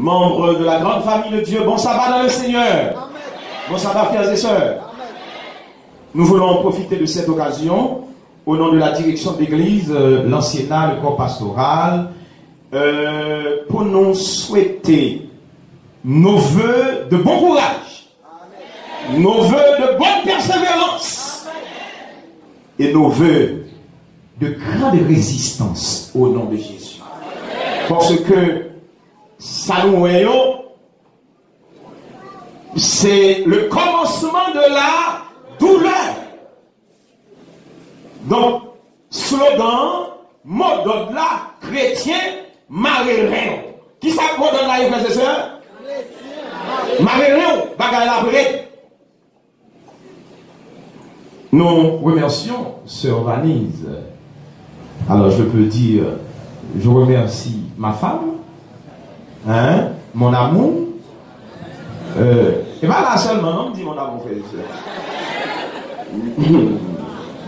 membres de la grande famille de Dieu, bon sabbat dans le Seigneur. Amen. Bon sabbat, frères et sœurs. Amen. Nous voulons profiter de cette occasion, au nom de la direction de l'Église, l'anciennat, le corps pastoral, pour nous souhaiter nos vœux de bon courage, amen, nos vœux de bonne persévérance, amen, et nos vœux de grande résistance au nom de Jésus. Amen. Parce que Salouéo, c'est le commencement de la douleur. Donc, slogan, mot d'ordre là, chrétien, maréréon. Qui ça mot d'ordre là, frères et sœurs? Maréréon, bagaille la vraie. Nous remercions Sœur Vanise. Alors, je peux dire, je remercie ma femme, hein, mon amour. Et pas là seulement, non, me dit mon amour, frère et sœur.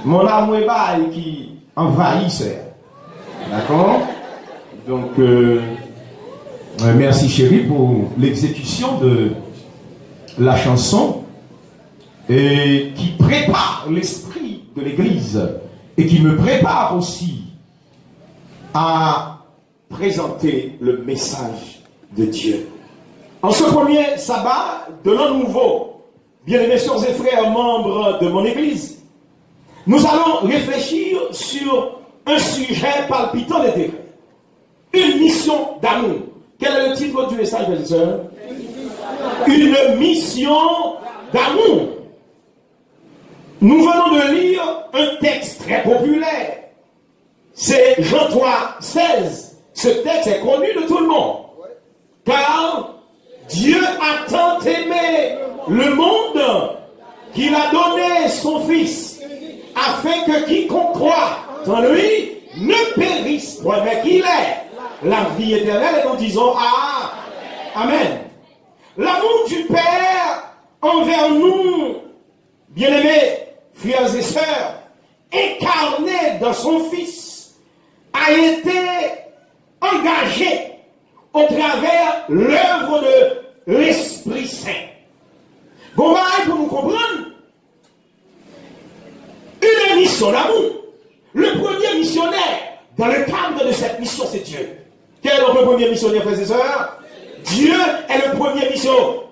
Mon amour est pas qui envahit, sœur. D'accord? Donc, merci chérie pour l'exécution de la chanson et qui prépare l'esprit de l'Église et qui me prépare aussi à présenter le message de Dieu. En ce premier sabbat de l'an nouveau, bien-aimés sœurs et frères membres de mon Église, nous allons réfléchir sur un sujet palpitant d'intérêt. Une mission d'amour. Quel est le titre du message, mes sœurs? Une mission d'amour. Nous venons de lire un texte très populaire. C'est Jean 3, 16. Ce texte est connu de tout le monde. Car Dieu a tant aimé le monde qu'il a donné son Fils, afin que quiconque croit en lui ne périsse point, mais qu'il ait la vie éternelle. Et nous disons Amen. L'amour du Père envers nous, bien-aimés frères et sœurs, incarné dans son Fils, a été engagé au travers l'œuvre de l'Esprit Saint. Bon, pour nous comprendre, une mission d'amour. Le premier missionnaire dans le cadre de cette mission, c'est Dieu. Quel est donc le premier missionnaire, frères et sœurs? Dieu est le premier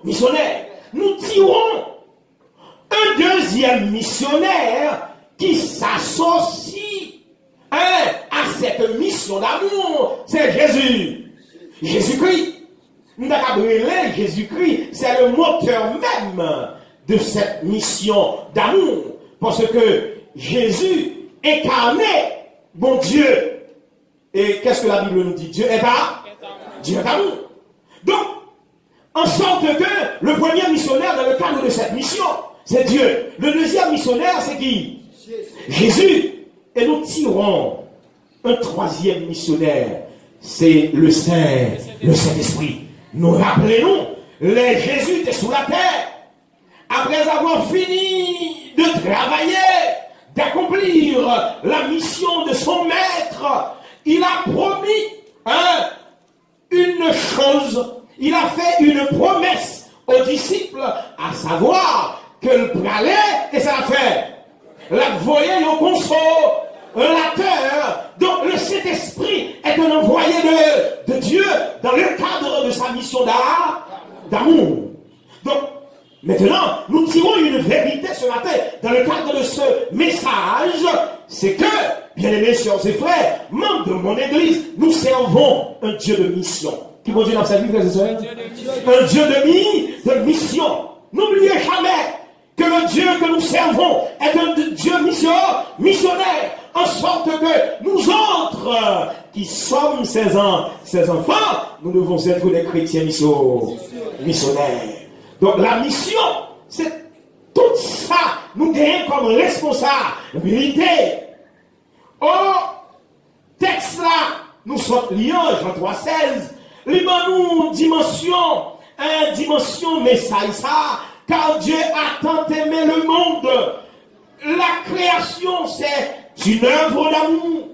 missionnaire. Nous tirons un deuxième missionnaire qui s'associe à cette mission d'amour. C'est Jésus. Jésus-Christ. Nous avons brûlé Jésus-Christ. C'est le moteur même de cette mission d'amour. Parce que Jésus incarné, bon Dieu. Et qu'est-ce que la Bible nous dit? Dieu est amour. Donc, en sorte que le premier missionnaire dans le cadre de cette mission, c'est Dieu. Le deuxième missionnaire, c'est qui? Jésus. Et nous tirons un troisième missionnaire, c'est le Saint-Esprit. Nous rappelons, Jésus était sous la terre. Après avoir fini de travailler, d'accomplir la mission de son maître, il a promis une chose. Il a fait une promesse aux disciples, à savoir que le pralait, et ça a fait. La voyait le consolateur. Donc le Saint-Esprit est un envoyé de Dieu dans le cadre de sa mission d'amour. Donc, maintenant, nous tirons une vérité ce matin dans le cadre de ce message. C'est que, bien-aimés sœurs et frères, membres de mon Église, nous servons un Dieu de mission. Qui vont dire dans sa vie, frères et sœurs? Un Dieu de mission. N'oubliez jamais que le Dieu que nous servons est un Dieu missionnaire, en sorte que nous autres, qui sommes ses enfants, nous devons être des chrétiens missionnaires. Donc la mission, c'est tout ça, nous gagnons comme responsabilité. Au texte là, nous sommes liés, Jean 3, 16, nous dimension message ça, car Dieu a tant aimé le monde. La création, c'est une œuvre d'amour.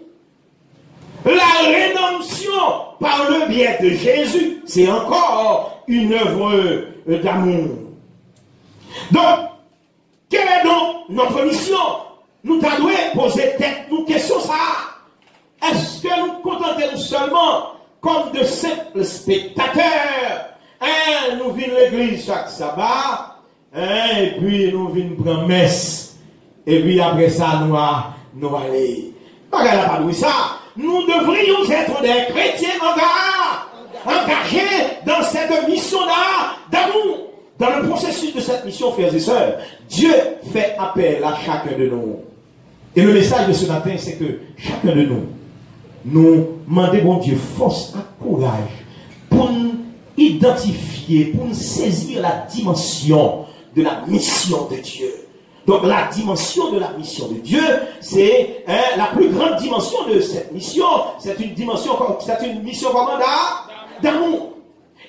La rédemption, par le biais de Jésus. C'est encore une œuvre d'amour. Donc, quelle est donc notre mission? Nous devons poser tête, nous question ça. Est-ce que nous contentons seulement comme de simples spectateurs? Nous venons à l'église chaque sabbat, et puis nous venons prendre messe, et puis après ça, nous allons aller. Pas de ça. Nous devrions être des chrétiens engagés dans cette mission-là d'amour. Dans le processus de cette mission, frères et sœurs, Dieu fait appel à chacun de nous. Et le message de ce matin, c'est que chacun de nous demandons, bon Dieu, force et courage pour nous identifier, pour nous saisir la dimension de la mission de Dieu. Donc la dimension de la mission de Dieu, c'est la plus grande dimension de cette mission. C'est une mission comment d'amour.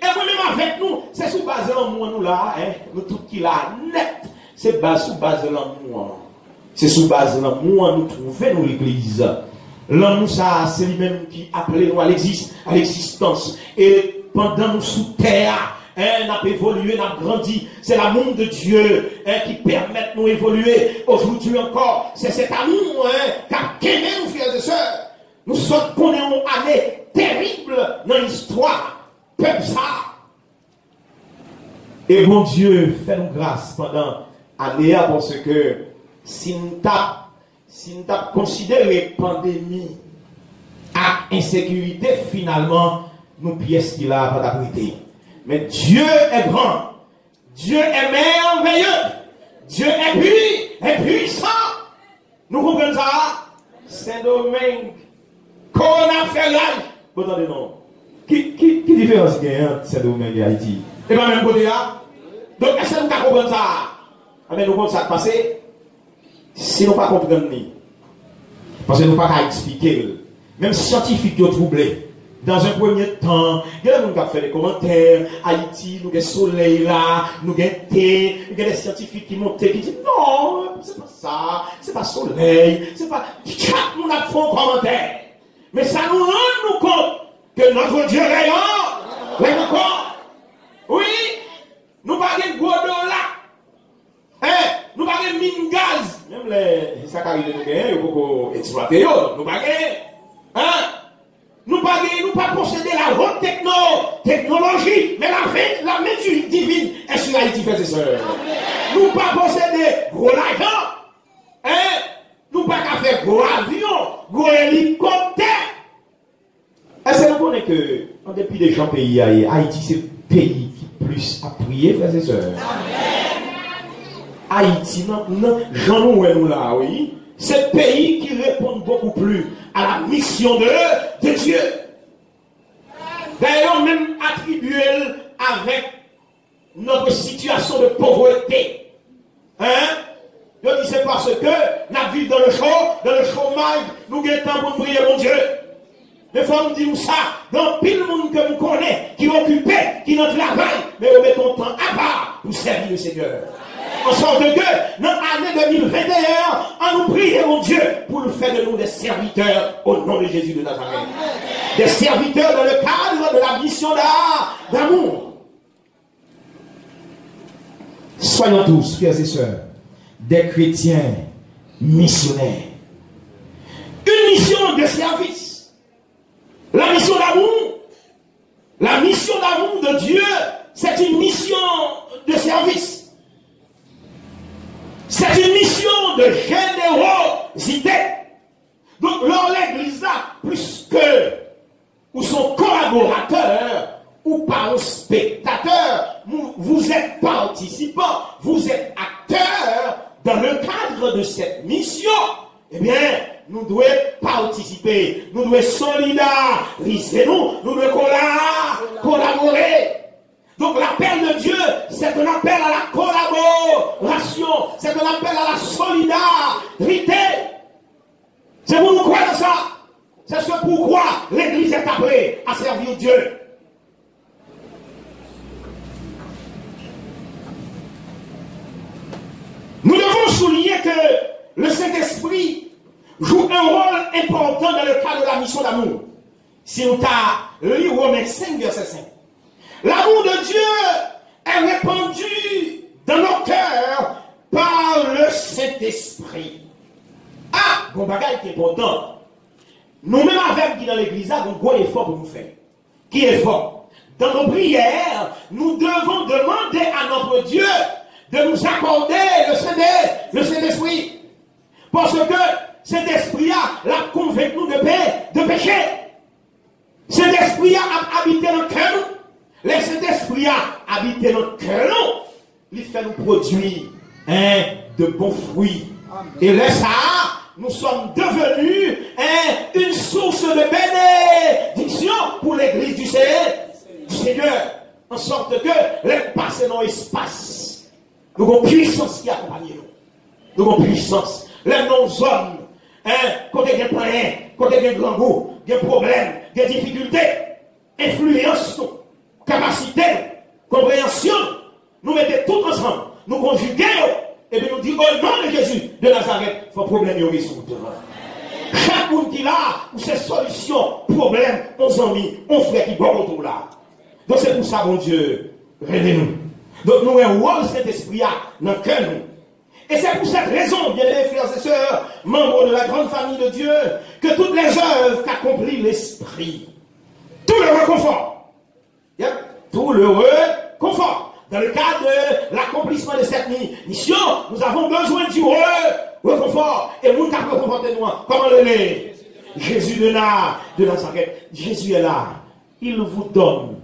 Et vous-même avec nous, c'est sous base de l'amour nous là, nous tout qui là net, c'est sous base de l'amour. C'est sous base de l'amour nous trouvons l'église. L'amour ça, c'est lui-même qui appelle nous à l'existence. Et pendant nous sous terre, on a évolué, on a grandi. C'est l'amour de Dieu qui permet de nous évoluer. Aujourd'hui encore, c'est cet amour qui a quitté nous, frères et sœurs. Nous sommes connus une année terrible dans l'histoire. Peuple ça. Et bon Dieu, fais-nous grâce pendant l'année parce que si nous avons considéré pandémie et insécurité, finalement, nous pièces qu'il a pas d'abriter. Mais Dieu est grand. Dieu est merveilleux. Dieu est puissant. Nous comprenons ça? Saint-Domingue. Qu'on a fait l'âge. Vous entendez non? Qui différence il y a entre Saint-Domingue et Haïti? Et pas même côté là? Donc, est-ce que nous comprenons ça? Ah, mais nous comprenons ça passer. Si nous ne comprenons pas, parce que nous ne pouvons pas expliquer. Même scientifiques qui ont troublé. Dans un premier temps, il y a des gens qui ont fait des commentaires. Haïti, nous avons le soleil là, nous avons thé. Il y a des scientifiques qui montent qui disent non, c'est pas ça, c'est pas soleil, c'est pas. Chaque monde a fait un commentaire. Mais ça nous rend nous compte que notre Dieu est encore. Oui, nous n'avons pas de gros dollars. Nous n'avons pas de mine gaz. Même les saccarides de nous gagnent, nous pouvons exploiter. Nous n'avons pas nous ne pas posséder la haute technologie, mais la main divine est sur Haïti, frères et sœurs. Nous ne pas posséder gros l'argent. Nous ne pas faire gros avion, gros hélicoptère. Est-ce que vous connaissez que, en dépit des gens pays, Haïti, c'est le pays qui plus a prié, frères et sœurs? Haïti, non, j'en nous là, oui. C'est le pays qui répond beaucoup plus à la mission de Dieu. D'ailleurs, même attribué avec notre situation de pauvreté. Je dis c'est parce que nous vivons dans le chômage, nous avons temps pour prier mon Dieu. Les femmes disent ça, dans pile monde que nous connaissons, qui est occupé, qui n'en travaille, mais nous mettons temps à part pour servir le Seigneur. En sorte que, dans l'année 2021, on nous prie, mon Dieu, pour nous faire de nous des serviteurs au nom de Jésus de Nazareth. Des serviteurs dans le cadre de la mission d'amour. Soyons tous, frères et sœurs, des chrétiens missionnaires. Une mission de service. La mission d'amour. La mission d'amour de Dieu, c'est une mission de service. C'est une mission de générosité. Donc, dans l'église là, plus que ou son collaborateur ou pas un spectateur, vous êtes participant, vous êtes acteur dans le cadre de cette mission. Eh bien, nous devons participer, nous devons solidariser, nous devons collaborer. Donc l'appel de Dieu, c'est un appel à la collaboration, c'est un appel à la solidarité. C'est pour nous croire ça. C'est ce pourquoi l'Église est appelée à servir Dieu. Nous devons souligner que le Saint-Esprit joue un rôle important dans le cadre de la mission d'amour. Si on t'a lu Romains 5, verset 5. L'amour de Dieu est répandu dans nos cœurs par le Saint-Esprit. Ah, bon bagage qui est important. Nous-mêmes avec qui dans l'église, nous avons un gros effort pour nous faire. Qui est fort? Dans nos prières, nous devons demander à notre Dieu de nous accorder le Saint-Esprit. Parce que cet esprit l'a convaincu de péché. Cet esprit a habité dans le cœur. Le Saint-Esprit a habité dans le cœur. Il fait nous produire de bons fruits. Amen. Et là, ça, nous sommes devenus une source de bénédiction pour l'église du Seigneur. En sorte que les passés dans l'espace. Nous avons puissance qui accompagne nous. Nous avons puissance. Les non-hommes, quand il y a des problèmes, quand il y a des grands goûts, des problèmes, des difficultés, influence, capacité, compréhension, nous mettons tout ensemble, nous conjuguons, et puis nous disons au nom de Jésus de Nazareth, il faut problème y résoudre. Chaque monde qui a, ou ses solutions, problèmes, on amis, on frère qui boit autour là. Donc c'est pour ça, mon Dieu, révélez-nous. Donc nous avons un rôle de cet esprit dans le cœur. Et c'est pour cette raison, bien aimés frères et sœurs, membres de la grande famille de Dieu, que toutes les œuvres qu'accomplit l'esprit, tout le réconfort, tout le réconfort, dans le cadre de l'accomplissement de cette mission, nous avons besoin du réconfort. Et nous avons réconforté nous. Comment le est? Jésus de Nazareth. Jésus est là. Il vous donne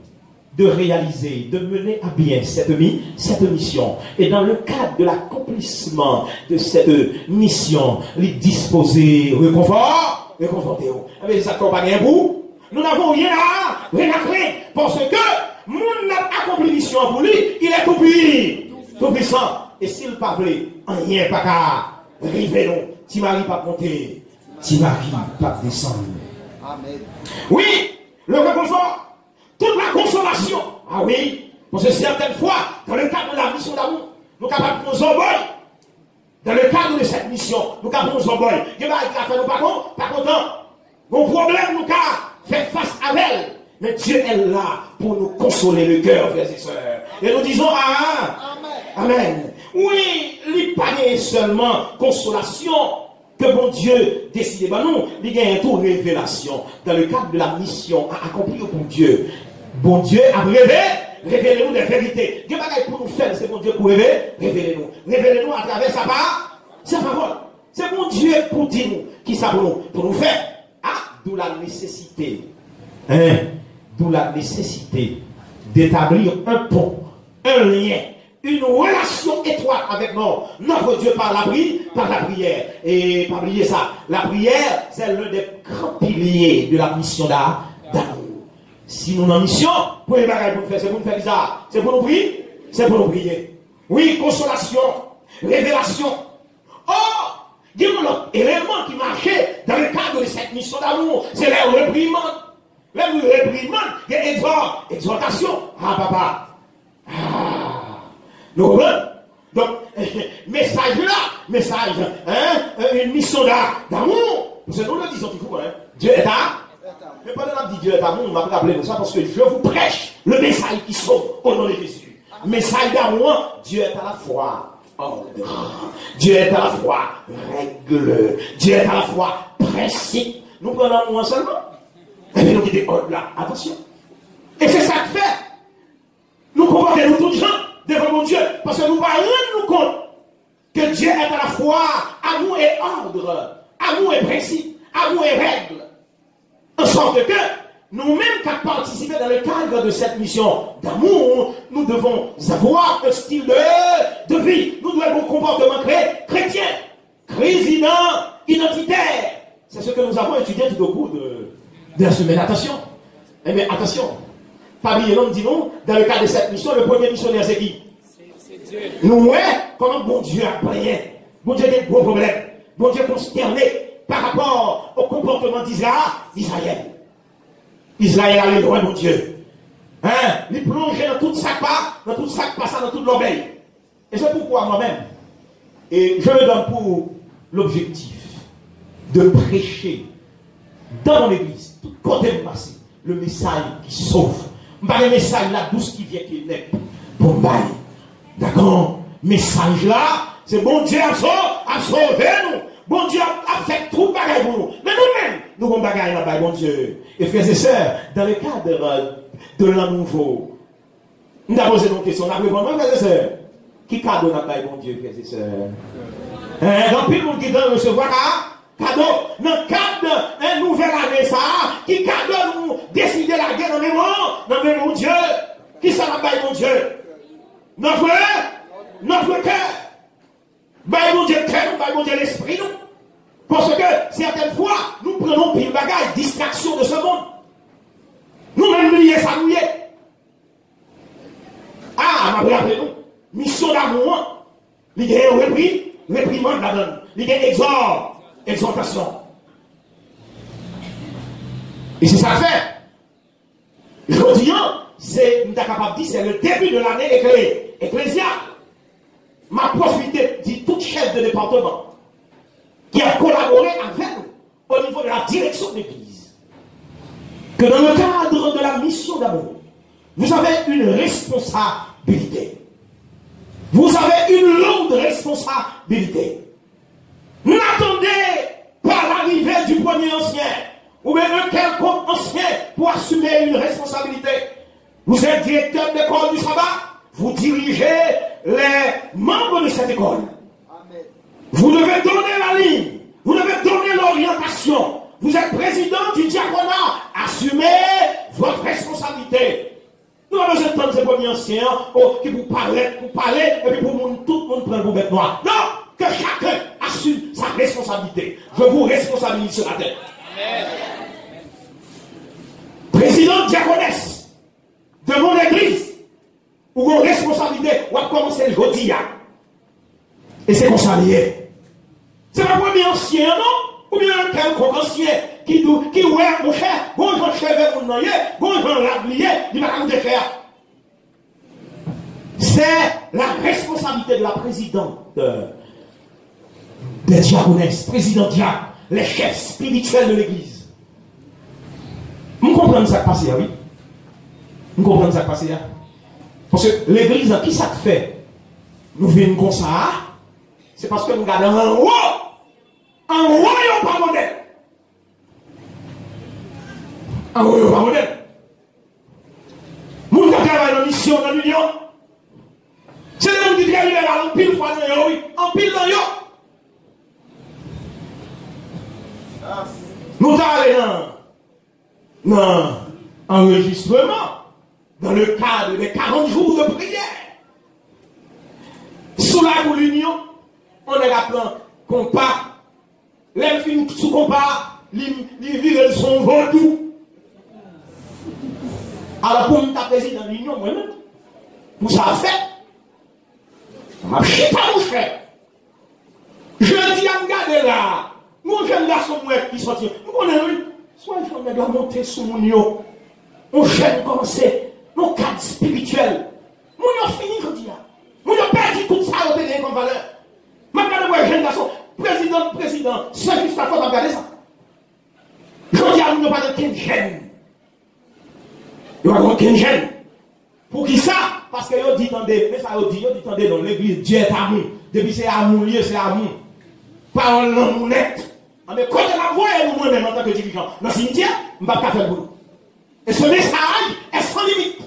de réaliser, de mener à bien cette mission. Et dans le cadre de l'accomplissement de cette mission, les disposer, réconfortez-vous. Mais ça accompagne vous. Nous n'avons rien à craindre. Parce que nous n'avons accompli mission pour lui. Il est tout puissant. Et s'il ne parle rien pas qu'à river nous. Timari pas monter. Timari pas descendre. Amen. Oui, le réconfort. Toute la consolation. Ah oui, parce que certaines fois, dans le cadre de la mission d'amour, nous sommes capables de nous envoyer. Dans le cadre de cette mission, nous sommes capables de nous envoyer. Il y a qui a fait nous pas content. Mon problème, nous avons fait face à elle. Mais Dieu est là pour nous consoler le cœur, frères et sœurs. Et nous disons Amen. Oui, il n'y a pas seulement consolation que bon Dieu décide. Ben non, il y a une toute révélation dans le cadre de la mission à accomplir pour Dieu. Bon Dieu a révélez-nous des vérités. Dieu va pour nous faire, c'est bon Dieu pour révélez-nous. Révélez-nous à travers sa parole. C'est bon Dieu pour dire nous, qui ça pour nous faire. Ah, d'où la nécessité. D'où la nécessité d'établir un pont, un lien, une relation étroite avec notre Dieu par la prière. Et pas oublier ça, la prière, c'est l'un des grands piliers de la mission d'amour. Si nous sommes en mission, pour les bagages pour nous faire, c'est pour nous faire bizarre. C'est pour nous prier. C'est pour nous prier. Oui, consolation, révélation. Oh, dis-moi l'autre élément qui marchait dans le cadre de cette mission d'amour, c'est la réprimande. La réprimande, il y a exhortation. Ah, papa. Ah. Nous comprenons? Donc, message, une mission d'amour. Parce que nous le disons toujours, Dieu est à. Mais pendant qu'on dit Dieu est d'amour, on m'a rappelé ça parce que je vous prêche le message qui sauve au nom de Jésus. Message d'amour, Dieu est à la fois ordre. Dieu est à la fois règle. Dieu est à la fois principe. Nous prenons l'amour seulement. Et puis nous disons ordre là. Attention. Et c'est ça que fait. Nous comportons tous les gens devant mon Dieu. Parce que nous ne rendons nous compte que Dieu est à la fois amour et ordre. Amour et principe. Amour et règle. En sorte que nous-mêmes qui participons dans le cadre de cette mission d'amour, nous devons avoir un style de vie. Nous devons avoir un comportement chrétien, résident, identitaire. C'est ce que nous avons étudié tout au cours de la semaine. Attention. Mais attention. Parmi l'homme dit non, dans le cadre de cette mission, le premier missionnaire c'est qui? C'est Dieu. Nous, comment bon Dieu a prié. Bon Dieu a des gros problèmes. Bon Dieu consterné par rapport au comportement d'Israël. Israël allait loin, mon Dieu. Il plongeait dans tout ça, dans toute l'orgueil. Et c'est pourquoi moi-même, et je me donne pour l'objectif de prêcher dans mon église, tout côté de passé, le message qui sauve. Pas le message là, douce qui vient qui est bon bail. D'accord? Message là, c'est bon Dieu a sauvé nous. Bon Dieu a fait tout bagaille pour nous. Mais nous-mêmes, nous avons bagaille là-bas, bon Dieu. Et frères et sœurs, dans le cadre de l'an nouveau, nous avons posé nos questions. On a répondu, frères et sœurs. Qui cadeau là-bas, bon Dieu, frères et sœurs? Dans le monde qui doit recevoir cadeau. Dans le cadre d'un nouvel année, ça, qui cadeau nous décider la guerre dans le même Dieu. Qui ça là-bas, bon Dieu? Notre cœur. Mon Dieu cœur, mon Dieu l'esprit, nous. Parce que certaines fois, nous prenons pile bagaille, distraction de ce monde. Nous-mêmes liés, ça nous y est. Ah, m'a rappelé nous. Mission d'amour, il y a un réprimande là-dedans. Il y a exhortation. Et c'est ça le fait. Je dis, c'est, nous sommes capables de dire, c'est le début de l'année ecclésiale. M'a profité de tout chef de département qui a collaboré avec nous au niveau de la direction de l'Église. Que dans le cadre de la mission d'amour, vous avez une responsabilité. Vous avez une longue responsabilité. N'attendez pas l'arrivée du premier ancien ou même un quelconque ancien pour assumer une responsabilité. Vous êtes directeur d'école du sabbat, vous dirigez les membres de cette école. Amen. Vous devez donner la ligne, vous devez donner l'orientation. Vous êtes président du diaconat, assumez votre responsabilité. Nous avons besoin de temps de ces premiers anciens qui vous parlent, et puis tout le monde prend le bête noir. Non, que chacun assume sa responsabilité. Je vous responsabilise ce matin. Amen. Président diaconesse de mon église, ou vos responsabilités, ou à commencer le jeudi. Et c'est comme ça lié. C'est pas premier ancien, non? Ou bien quelconque ancien qui ouais, mon cher, bonjour cheveux, mon noyer, bonjour l'ablier, il m'a raconté cher. C'est la responsabilité de la présidente des diaconesses, président diacre, les chefs spirituels de l'église. Vous comprenez ça qui passe là, oui? Vous comprenez ça qui passe là? Parce que l'église, qui ça fait? Nous venons comme ça, c'est parce que nous regardons en haut, il n'y a pas modèle. En haut, il n'y a pas modèle. Nous travaillons dans la mission, dans l'union. C'est les gens qui travaillent là, en pile fois dans l'union, oui, en pile dans l'union. Nous travaillons dans l'enregistrement. Dans le cadre des 40 jours de prière. Sous la l'union, on est rappelant compas. L'infini sous compas, il vire son vaudou. Alors pour me taper dans l'union, moi-même, pour ça a fait, on m'a chita mon frère. Je dis à me garder là, mon jeune garçon qui sortit, on est soit je dois monter sous mon yo, on jeune commencer. Nos cadres spirituels. Nous avons fini, je dis. Nous avons perdu tout ça, nous avons perdu comme valeur. Maintenant, moi, jeune garçon, président, c'est juste la faute de regarder ça. Je dis, nous n'avons pas de gêne. Nous n'avons aucun gêne. Pour qui ça? Parce que vous dites, mais ça vous dit, dans l'église, Dieu est amour. Depuis c'est amour, c'est amour. Parole non net. Mais quand on a voyé nous-mêmes en tant que dirigeant, dans le cimetière, on ne va pas faire le boulot. Et ce message est sans limite.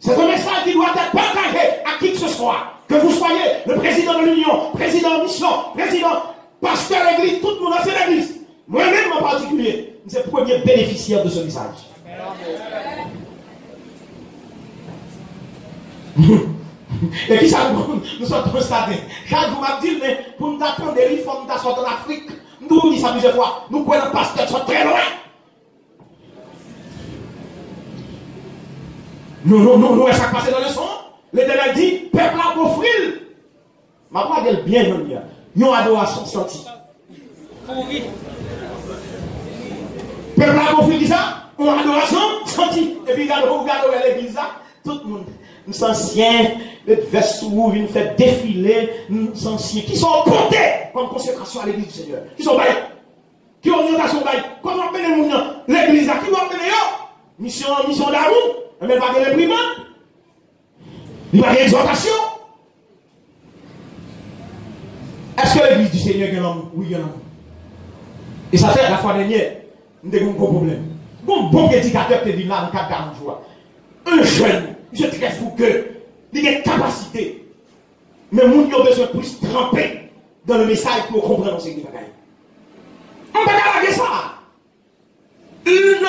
C'est un message qui doit être partagé à qui que ce soit. Que vous soyez le président de l'Union, président de mission, président, pasteur de l'église, tout le monde dans l'église. Moi-même en particulier, c'est le premier bénéficiaire de ce message. Et puis ça, nous sommes constatés. Chaque jour, je dis, mais pour nous apprendre des livres, nous sommes en Afrique. Nous disons ça plusieurs fois. Nous croyons que les pasteurs sont très loin. Nous, ça passe dans le son. L'Éternel dit, peuple a offrir. Ma part est bien, nous avons adoration sentie. Peuple a offrir, qui ça? On a adoration sentie. Et puis, regardez l'église là, tout le monde. Nous anciens, les vestes ouvrent, nous fait défiler, nous anciens, qui sont portés comme consécration à l'église du Seigneur. Qui sont baillés. Qui ont orientation baillés. Comment appeler les gens? L'église là, qui vont appeler eux? mission d'amour, mais pas de l'imprimante. Il n'y a pas d'exhortation. Est-ce que l'église du Seigneur est un homme? Oui, il y a un homme. Et ça fait la fois dernière, nous avons un gros problème. Bon prédicateur qui vient là dans 40 jours. Un jeune, je suis très fou que, il a une capacité. Mais nous avons besoin de plus tremper dans le message pour comprendre ce qui va gagner. On ne peut pas regarder ça.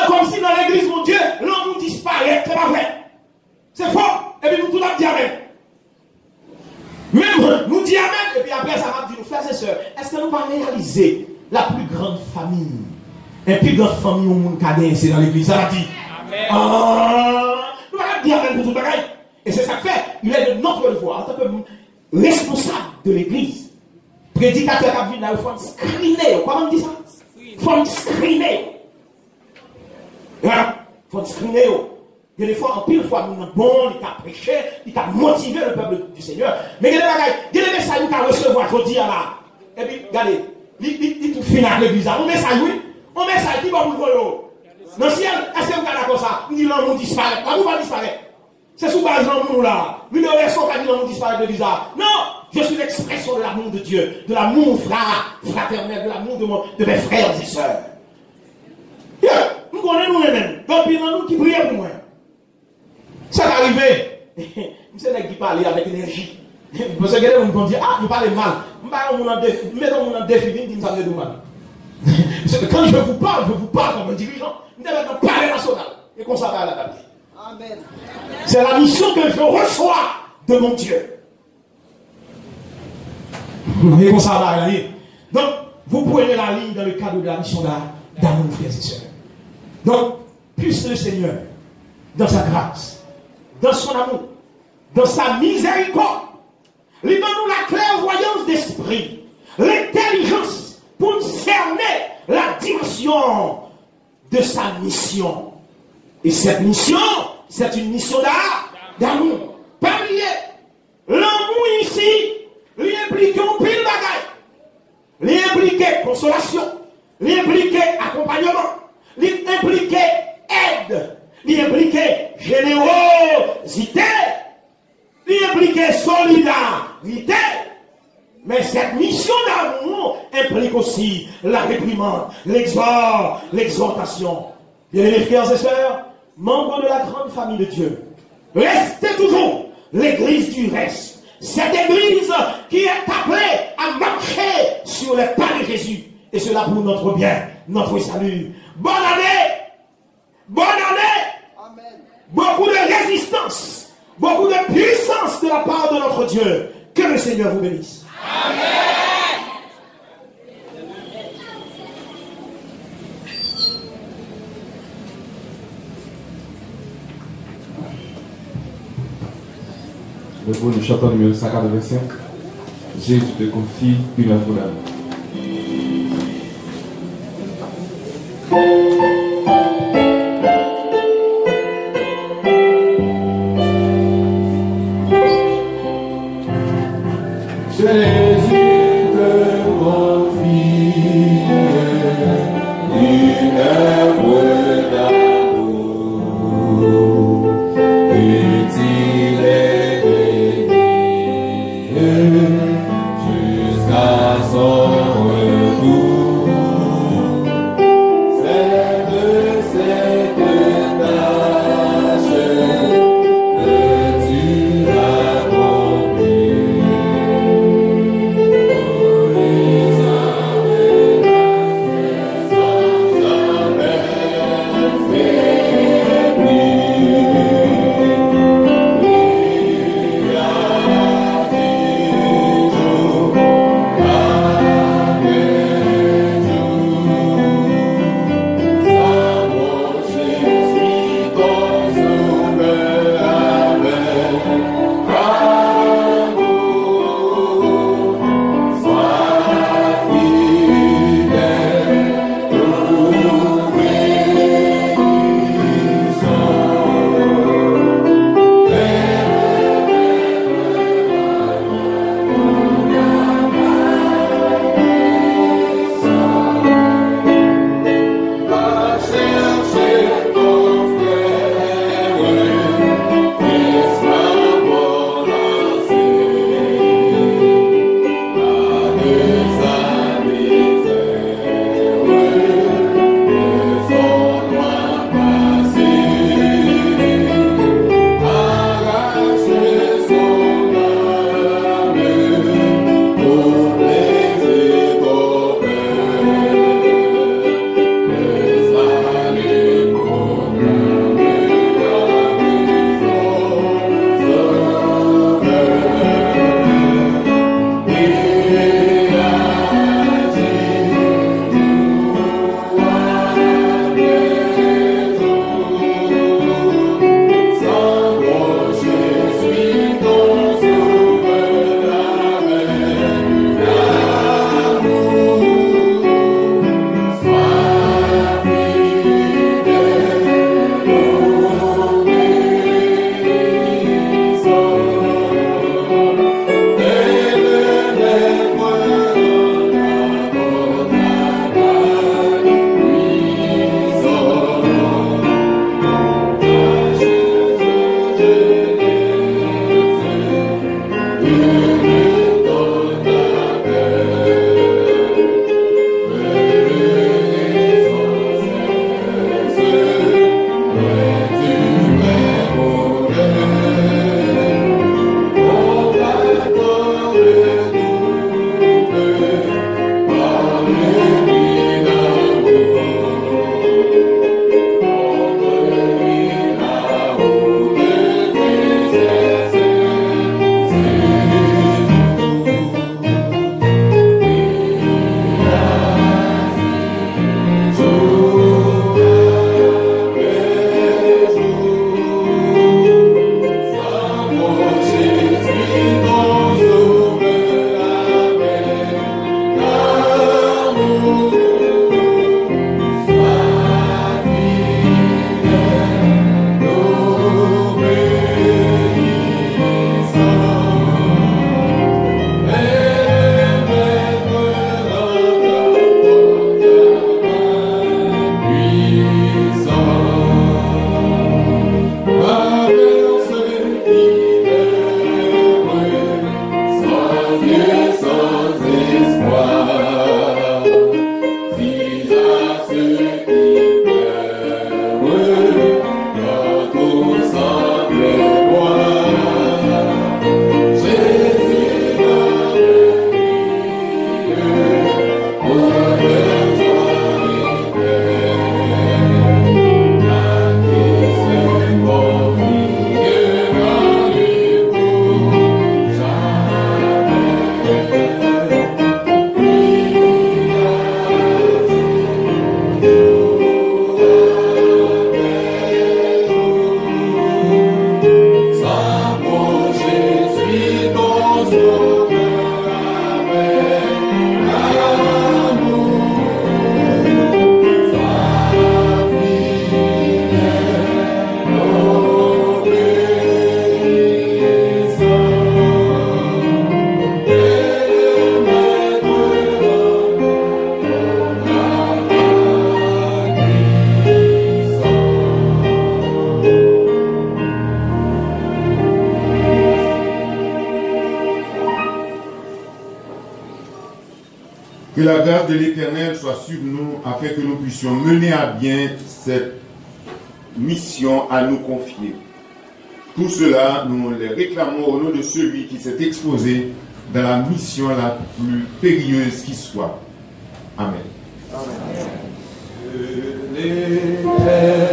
Comme si dans l'église, mon Dieu, l'homme disparaît, c'est pas vrai. C'est faux. Et puis nous tout le dit amen. Même nous dit amen. Et puis après ça va dire, nous frères et sœurs, est-ce que nous pas réaliser la plus grande famille? La plus grande famille au monde qui c'est dans l'église. Ça va dire. Amen. Nous va dire amen pour tout le bagage. Et c'est ça que fait. Il est de notre devoir, en tant que responsable de l'église. Prédicateur qui vient là, il faut screener. Comment on dit ça? Il faut screener. Voilà. Il faut screener. Il y a des fois, en pile fois, nous sommes bons, il a prêché, il a motivé le peuple du Seigneur. Mais il y a des messages qu'il a recevoir, je dis là. Et puis, regardez, il tout finit avec l'église. On message, oui. On message, qui va vous le voir? Dans le ciel, est-ce que vous avez d'accord ça? Il dit l'homme disparaît. Pas vous va disparaître. C'est sous base de là. Vous ne laissez pas dire l'homme disparaît de l'église. Non! Je suis l'expression de l'amour de Dieu, de l'amour fraternel, de l'amour de mes frères et sœurs. Nous connaissons nous-mêmes. Donc, il y a nous qui brillent pour moi. Ça va arriver. C'est là qui parle avec énergie. Parce que vous me dites, ah, vous parlez mal. Mettons mon défi, vous me savez de mal. Quand je vous parle comme un dirigeant. Vous devez dans parler national. Et qu'on s'appelle à la table. Amen. C'est la mission que je reçois de mon Dieu. Et qu'on s'appelle à la ligne. Donc, vous prenez la ligne dans le cadre de la mission d'amour, frères et sœurs. Donc, puisse le Seigneur, dans sa grâce, dans son amour, dans sa miséricorde, lui donne-nous la clairvoyance d'esprit, l'intelligence pour cerner la dimension de sa mission. Et cette mission, c'est une mission d'amour. Pas oublier, l'amour ici, lui implique un pile bagaille, lui implique consolation, lui implique accompagnement, lui implique aide, lui implique générosité, lui implique solidarité. Mais cette mission d'amour implique aussi la réprimande, l'exhortation. Bien les frères et sœurs, membres de la grande famille de Dieu, restez toujours l'église du reste. Cette église qui est appelée à marcher sur les pas de Jésus. Et cela pour notre bien, notre salut. Bonne année! Bonne année! Amen. Beaucoup de résistance, beaucoup de puissance de la part de notre Dieu. Que le Seigneur vous bénisse. Amen. Le chanteur numéro 185, Jésus te confie une œuvre d'âme. Jusqu'à son retour, c'est Que la grâce de l'Éternel soit sur nous afin que nous puissions mener à bien cette mission à nous confier. Tout cela, nous les réclamons au nom de celui qui s'est exposé dans la mission la plus périlleuse qui soit. Amen. Amen.